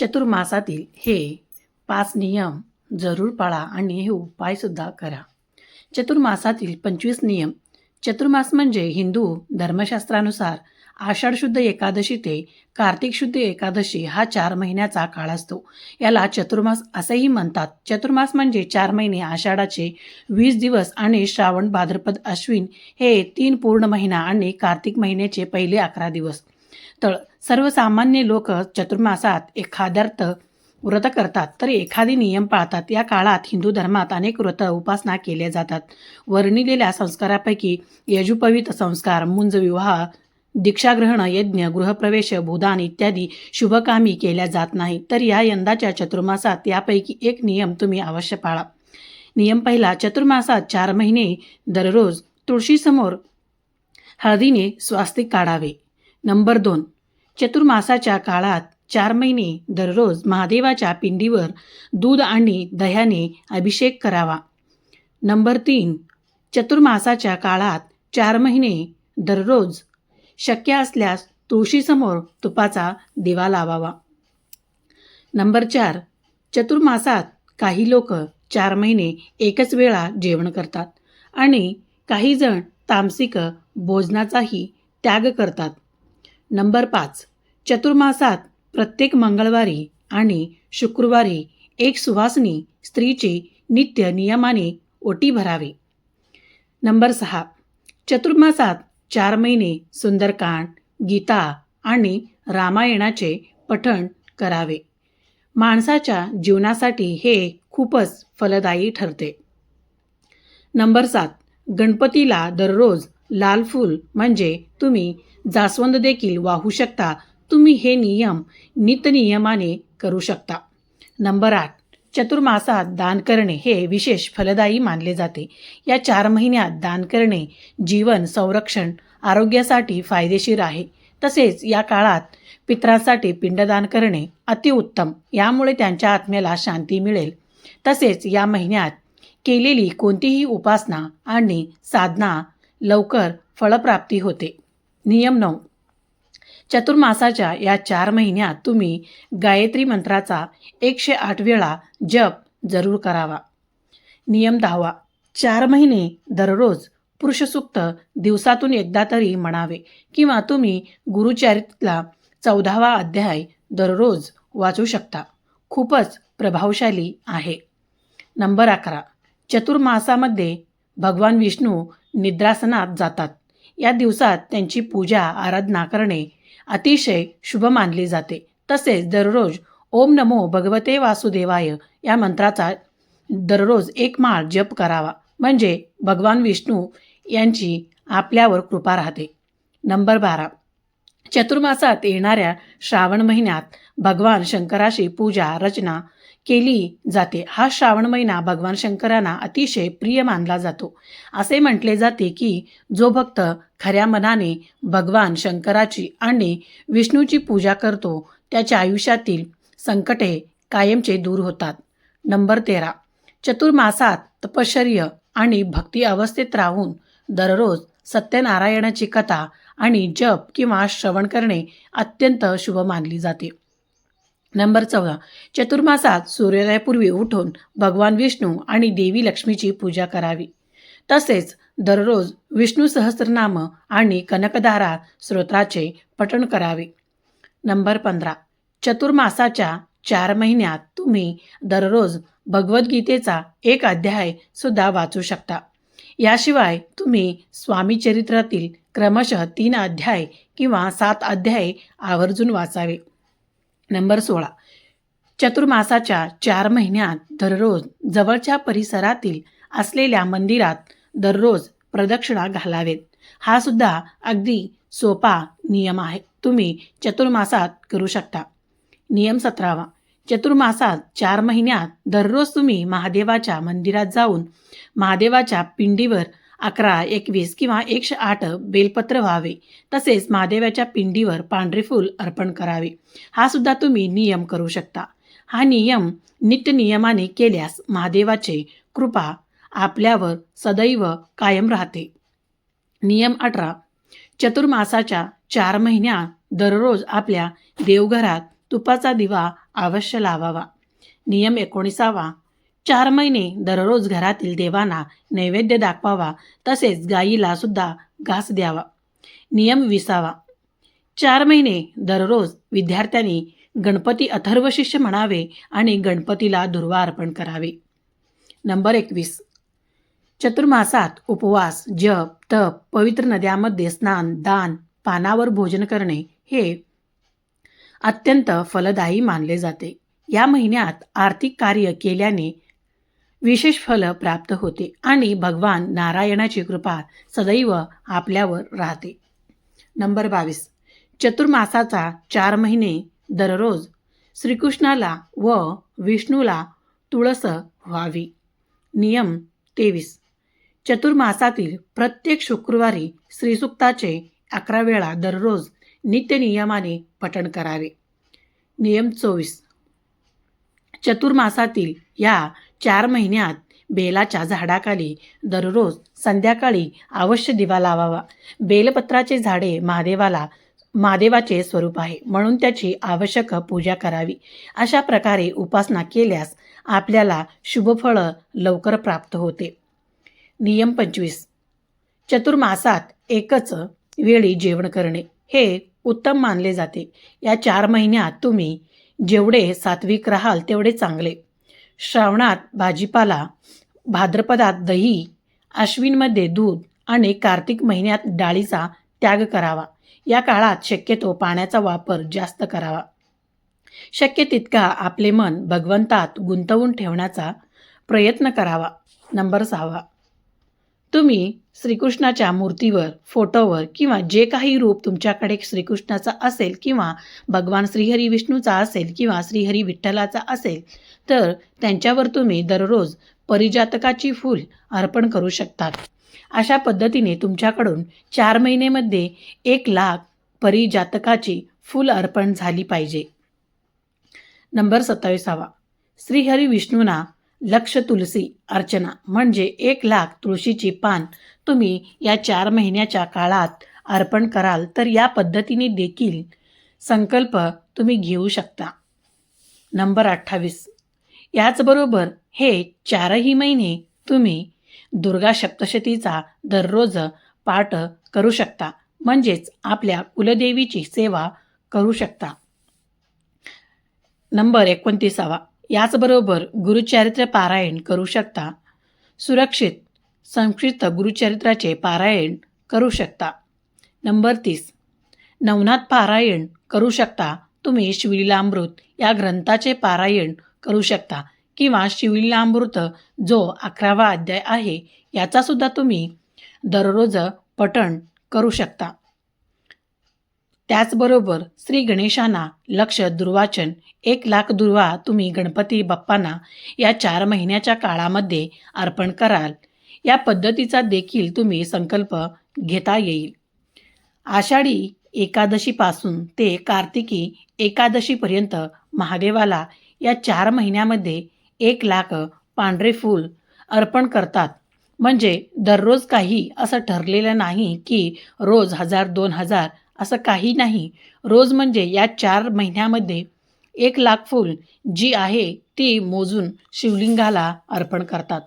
चतुर्मासातील हे 5 नियम जरूर पाळा आणि हे उपायसुद्धा करा. चतुर्मासातील 25 नियम. चतुर्मास म्हणजे हिंदू धर्मशास्त्रानुसार आषाढ शुद्ध एकादशी ते कार्तिक शुद्ध एकादशी हा 4 महिन्याचा काळ असतो. याला चतुर्मास असेही म्हणतात. चतुर्मास म्हणजे 4 महिने आषाढाचे 20 दिवस आणि श्रावण भाद्रपद अश्विन हे 3 पूर्ण महिना आणि कार्तिक महिन्याचे पहिले 11 दिवस. तर सर्वसामान्य लोक चतुर्मासात एखाद्यार्थ व्रत करतात तर एखादी नियम पाळतात. या काळात हिंदू धर्मात अनेक व्रत उपासना केल्या जातात. वर्णिलेल्या संस्कारापैकी यजुपवित संस्कार, मुंज, विवाह, दीक्षाग्रहण, यज्ञ, गृहप्रवेश, भूदान इत्यादी शुभकामी केल्या जात नाही. तर या यंदाच्या चतुर्मासात यापैकी एक नियम तुम्ही अवश्य पाळा. नियम पहिला. चतुर्मासात 4 महिने दररोज तुळशीसमोर हळदीने स्वास्तिक काढावे. नंबर 2. चतुर्मासाच्या काळात 4 महिने दररोज महादेवाच्या पिंडीवर दूध आणि दह्याने अभिषेक करावा. नंबर 3. चतुर्मासाच्या काळात 4 महिने दररोज शक्य असल्यास तुळशीसमोर तुपाचा दिवा लावावा. नंबर 4. चतुर्मासात काही लोक 4 महिने एकच वेळा जेवण करतात आणि काही जण तामसिक भोजनाचाही त्याग करतात. नंबर 5. चतुर्मासात प्रत्येक मंगळवारी आणि शुक्रवारी एक सुवासिनी स्त्रीची नित्य नियमाने ओटी भरावी. नंबर 6. चतुर्मासात 4 महिने सुंदरकांड, गीता आणि रामायणाचे पठण करावे. माणसाच्या जीवनासाठी हे खूपच फलदायी ठरते. नंबर 7. गणपतीला दररोज लाल फूल म्हणजे तुम्ही जास्वंद देखील वाहू शकता. तुम्ही हे नियम नित्यनियमाने करू शकता. नंबर 8. चतुर्मासात दान करणे हे विशेष फलदायी मानले जाते. या 4 महिन्यात दान करणे जीवन संरक्षण आरोग्यासाठी फायदेशीर आहे. तसेच या काळात पितरांसाठी पिंडदान करणे अतिउत्तम. यामुळे त्यांच्या आत्म्याला शांती मिळेल. तसेच या महिन्यात केलेली कोणतीही उपासना आणि साधना लवकर फलप्राप्ती होते. नियम 9. चतुर्मासाच्या या 4 महिन्यात तुम्ही गायत्री मंत्राचा 108 वेळा जप जरूर करावा. नियम 10. 4 महिने दररोज पुरुषसूक्त दिवसातून एकदा तरी म्हणावे किंवा तुम्ही गुरुचरित्रातला 14वा अध्याय दररोज वाचू शकता. खूपच प्रभावशाली आहे. नंबर 11. चतुर्मासामध्ये भगवान विष्णू निद्रासनात जातात. या दिवसात त्यांची पूजा आराधना करणे अतिशय शुभ मानले जाते. तसेच दररोज ओम नमो भगवते वासुदेवाय या मंत्राचा दररोज 1 माळ जप करावा. म्हणजे भगवान विष्णू यांची आपल्यावर कृपा राहते. नंबर 12. चतुर्मासात येणाऱ्या श्रावण महिन्यात भगवान शंकराची पूजा रचना केली जाते. हा श्रावण महिना भगवान शंकरांना अतिशय प्रिय मानला जातो. असे म्हटले जाते की जो भक्त खऱ्या मनाने भगवान शंकराची आणि विष्णूची पूजा करतो त्याच्या आयुष्यातील संकटे कायमचे दूर होतात. नंबर 13. चतुर्मासात तपश्चर्या आणि भक्ती अवस्थेत राहून दररोज सत्यनारायणाची कथा आणि जप किंवा श्रवण करणे अत्यंत शुभ मानली जाते. नंबर 14. चतुर्मासात सूर्योदयापूर्वी उठून भगवान विष्णू आणि देवी लक्ष्मीची पूजा करावी. तसेच दररोज विष्णू सहस्त्रनाम आणि कनकधारा स्तोत्राचे पठण करावे. नंबर 15. चतुर्मासाच्या 4 महिन्यात तुम्ही दररोज भगवद्गीतेचा 1 अध्याय सुद्धा वाचू शकता. याशिवाय तुम्ही स्वामी चरित्रातील क्रमशः 3 अध्याय किंवा 7 अध्याय आवर्जून वाचावे. नंबर 16. चतुर्मासाच्या 4 महिन्यात दररोज जवळच्या परिसरातील असलेल्या मंदिरात दररोज प्रदक्षिणा घालावेत. हा सुद्धा अगदी सोपा नियम आहे. तुम्ही चतुर्मासात करू शकता. नियम 17. चतुर्मासात 4 महिन्यात दररोज तुम्ही महादेवाच्या मंदिरात जाऊन महादेवाच्या पिंडीवर 11, 21 किंवा 108 बेलपत्र व्हावे. तसेच महादेवाच्या पिंडीवर पांढरे फूल अर्पण करावे. हा सुद्धा तुम्ही नियम करू शकता. हा नियम नित्य नियमाने केल्यास महादेवाचे कृपा आपल्यावर सदैव कायम राहते. नियम 18. चतुर्मासाच्या 4 महिन्यात दररोज आपल्या देवघरात तुपाचा दिवा अवश्य लावावा. नियम 19. 4 महिने दररोज घरातील देवांना नैवेद्य दाखवावा, तसेच गायीला सुद्धा घास द्यावा. नियम 20. 4 महिने दररोज विद्यार्थ्यांनी गणपती अथर्व शिष्य म्हणावे आणि गणपतीला दुर्वा अर्पण करावे. नंबर 21. चतुर्मासात उपवास, जप, तप, पवित्र नद्यामध्ये स्नान, दान, पानावर भोजन करणे हे अत्यंत फलदायी मानले जाते. या महिन्यात आर्थिक कार्य केल्याने विशेष फल प्राप्त होते आणि भगवान नारायणाची कृपा सदैव आपल्यावर राहते. नंबर 22. चतुर्मासाचा 4 महिने दररोज श्रीकृष्णाला व विष्णूला तुळस व्हावी. नियम 23. चतुर्मासातील प्रत्येक शुक्रवारी श्रीसूक्ताचे 11 वेळा दररोज नित्यनियमाने पठण करावे. नियम 24. चतुर्मासातील या 4 महिन्यात बेलाच्या झाडाखाली दररोज संध्याकाळी अवश्य दिवा लावावा. बेलपत्राचे झाडे महादेवाचे स्वरूप आहे, म्हणून त्याची आवश्यक पूजा करावी. अशा प्रकारे उपासना केल्यास आपल्याला शुभफळ लवकर प्राप्त होते. नियम 25. चतुर्मासात एकच वेळी जेवण करणे हे उत्तम मानले जाते. या 4 महिन्यात तुम्ही जेवढे सात्विक राहाल तेवढे चांगले. श्रावणात भाजीपाला, भाद्रपदात दही, आश्विनमध्ये दूध आणि कार्तिक महिन्यात डाळीचा त्याग करावा. या काळात शक्यतो पाण्याचा वापर जास्त करावा. शक्य तितका आपले मन भगवंतात गुंतवून ठेवण्याचा प्रयत्न करावा. नंबर 6. तुम्ही श्रीकृष्णाच्या मूर्तीवर, फोटोवर किंवा जे काही रूप तुमच्याकडे श्रीकृष्णाचा असेल किंवा भगवान श्रीहरी विष्णूचा असेल किंवा श्रीहरी विठ्ठलाचा असेल तर त्यांच्यावर तुम्ही दररोज परिजातकाची फूल अर्पण करू शकतात. अशा पद्धतीने तुमच्याकडून 4 महिन्यामध्ये 1,00,000 परिजातकाची फूल अर्पण झाली पाहिजे. नंबर 27. श्रीहरी विष्णूंना लक्ष तुलसी अर्चना म्हणजे 1,00,000 तुळशीची पान तुम्ही या 4 महिन्याच्या काळात अर्पण कराल तर या पद्धतीने देखील संकल्प तुम्ही घेऊ शकता. नंबर 28. याचबरोबर हे 4ही महिने तुम्ही दुर्गा सप्तशतीचा दररोज पाठ करू शकता, म्हणजेच आपल्या कुलदेवीची सेवा करू शकता. नंबर 29. याचबरोबर गुरुचरित्र पारायण करू शकता. सुरक्षित संस्कृत गुरुचरित्राचे पारायण करू शकता. नंबर 30. नवनाथ पारायण करू शकता. तुम्ही शिवलीलामृत या ग्रंथाचे पारायण करू शकता किंवा शिवलीलामृत जो 11वा अध्याय आहे याचा सुद्धा तुम्ही दररोज पठण करू शकता. त्याचबरोबर श्री गणेशांना लक्ष दुर्वाचन 1,00,000 दुर्वा तुम्ही गणपती बाप्पांना या 4 महिन्याच्या काळामध्ये अर्पण कराल. या पद्धतीचा देखील तुम्ही संकल्प घेता येईल. आषाढी एकादशीपासून ते कार्तिकी एकादशीपर्यंत महादेवाला या 4 महिन्यामध्ये 1,00,000 पांढरे फूल अर्पण करतात. म्हणजे दररोज काही असं ठरलेलं नाही की रोज 1,000-2,000 असं काही नाही. रोज म्हणजे या 4 महिन्यामध्ये 1,00,000 फूल जी आहे ती मोजून शिवलिंगाला अर्पण करतात.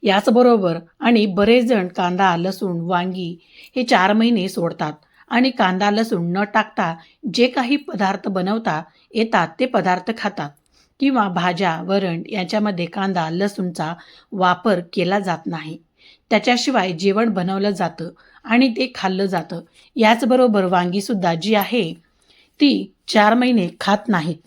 याचबरोबर आणि बरेच जण कांदा, लसूण, वांगी हे 4 महिने सोडतात आणि कांदा, लसूण न टाकता जे काही पदार्थ बनवता येतात ते पदार्थ खातात किंवा भाज्या, वरण याच्यामध्ये कांदा, लसूणचा वापर केला जात नाही. त्याच्याशिवाय जेवण बनवलं जातं आणि ते खाल्लं जातं. याचबरोबर वांगीसुद्धा जी आहे ती 4 महिने खात नाहीत.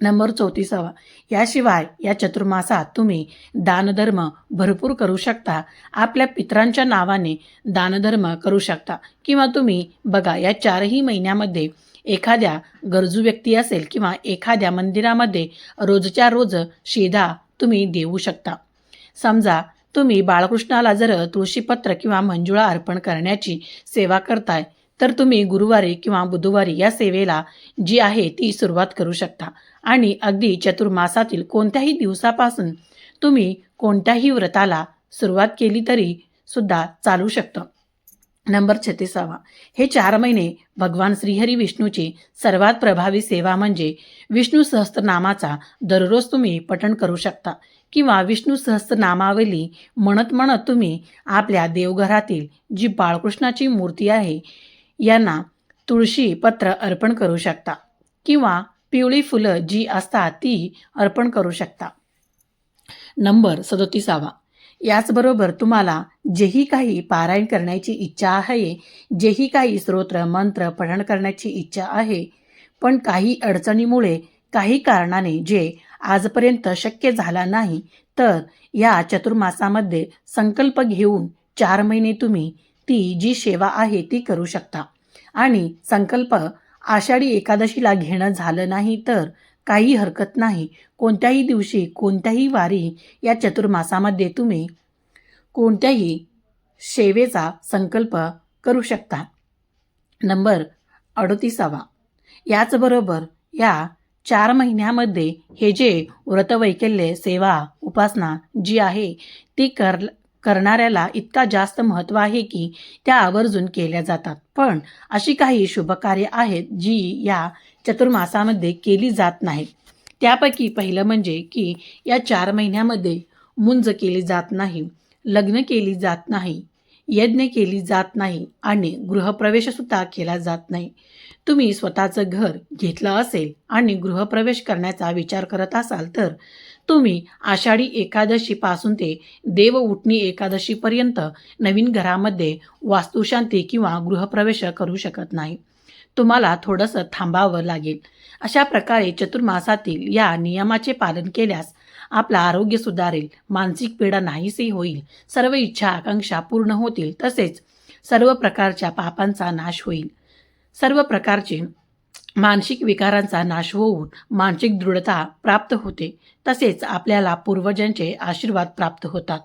नंबर 34. याशिवाय या चतुर्मासात तुम्ही दानधर्म भरपूर करू शकता. आपल्या पितरांच्या नावाने दानधर्म करू शकता किंवा तुम्ही बघा या 4ही महिन्यामध्ये एखाद्या गरजू व्यक्ती असेल किंवा एखाद्या मंदिरामध्ये रोजच्या रोज शिधा तुम्ही देऊ शकता. समजा तुम्ही बाळकृष्णाला जर तुळशीपत्र किंवा मंजुळा अर्पण करण्याची सेवा करताय तर तुम्ही गुरुवारी किंवा बुधवारी या सेवेला जी आहे ती सुरुवात करू शकता आणि अगदी चतुर्मासातील कोणत्याही दिवसापासून तुम्ही कोणत्याही व्रताला सुरुवात केली तरी सुद्धा चालू शकतं. नंबर 36. हे 4 महिने भगवान श्रीहरी विष्णूची सर्वात प्रभावी सेवा म्हणजे विष्णू सहस्त्रनामाचा दररोज तुम्ही पठण करू शकता किंवा विष्णू सहस्त्रनामावली म्हणत म्हणत तुम्ही आपल्या देवघरातील जी बाळकृष्णाची मूर्ती आहे यांना तुळशी पत्र अर्पण करू शकता किंवा पिवळी फुलं जी असतात ती अर्पण करू शकता. नंबर 37. याचबरोबर तुम्हाला जेही काही पारायण करण्याची इच्छा आहे, जेही काही स्तोत्र मंत्र पठण करण्याची इच्छा आहे, पण काही अडचणीमुळे काही कारणाने जे आजपर्यंत शक्य झाला नाही, तर या चतुर्मासामध्ये संकल्प घेऊन 4 महिने तुम्ही ती जी सेवा आहे ती करू शकता. आणि संकल्प आषाढी एकादशीला घेणं झालं नाही तर काही हरकत नाही. कोणत्याही दिवशी कोणत्याही वारी या चतुर्मासामध्ये तुम्ही कोणत्याही सेवेचा संकल्प करू शकता. नंबर 38. याचबरोबर या 4 महिन्यामध्ये हे जे व्रतवैकल्य सेवा उपासना जी आहे ती करणाऱ्याला इतका जास्त महत्त्व आहे की त्या आवर्जून केल्या जातात. पण अशी काही शुभकार्य आहेत जी या चतुर्मासामध्ये केली जात नाहीत. त्यापैकी पहिलं म्हणजे की या 4 महिन्यामध्ये मुंज केली जात नाही, लग्न केली जात नाही, यज्ञ केली जात नाही आणि गृहप्रवेशसुद्धा केला जात नाही. तुम्ही स्वतःचं घर घेतलं असेल आणि गृहप्रवेश करण्याचा विचार करत असाल तर तुम्ही आषाढी एकादशीपासून ते देवउठणी एकादशीपर्यंत नवीन घरामध्ये वास्तुशांती किंवा गृहप्रवेश करू शकत नाही. तुम्हाला थोडंसं थांबावं लागेल. अशा प्रकारे चतुर्मासातील या नियमाचे पालन केल्यास आपलं आरोग्य सुधारेल, मानसिक पीडा नाहीशी होईल, सर्व इच्छा आकांक्षा पूर्ण होतील, तसेच सर्व प्रकारच्या पापांचा नाश होईल. सर्व प्रकारचे मानसिक विकारांचा नाश होऊन मानसिक दृढता प्राप्त होते. तसेच आपल्याला पूर्वजांचे आशीर्वाद प्राप्त होतात.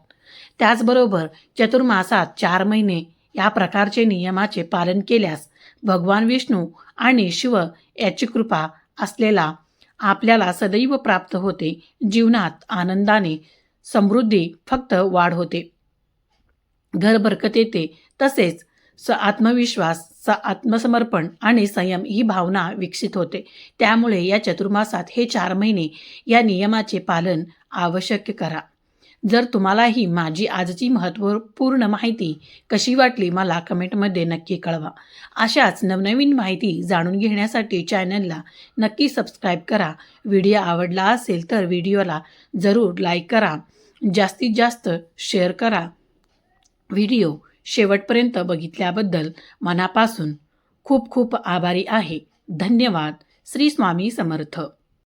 त्याचबरोबर चतुर्मासात 4 महिने या प्रकारचे नियमाचे पालन केल्यास भगवान विष्णू आणि शिव याची कृपा असलेला आपल्याला सदैव प्राप्त होते. जीवनात आनंदाने समृद्धी फक्त वाढ होते, घर बरकत येते. तसेच आत्मविश्वास, आत्मसमर्पण आणि संयम ही भावना विकसित होते. त्यामुळे या चतुर्मासात हे 4 महिने या नियमाचे पालन आवश्यक करा. जर तुम्हाला ही माझी आजची महत्त्वपूर्ण माहिती कशी वाटली मला कमेंटमध्ये नक्की कळवा. अशाच नवनवीन माहिती जाणून घेण्यासाठी चॅनलला नक्की सबस्क्राईब करा. व्हिडिओ आवडला असेल तर व्हिडिओला जरूर लाईक करा, जास्तीत जास्त शेअर करा. व्हिडिओ शेवटपर्यंत बघितल्याबद्दल मनापासून खूप खूप आभारी आहे. धन्यवाद. श्री स्वामी समर्थ.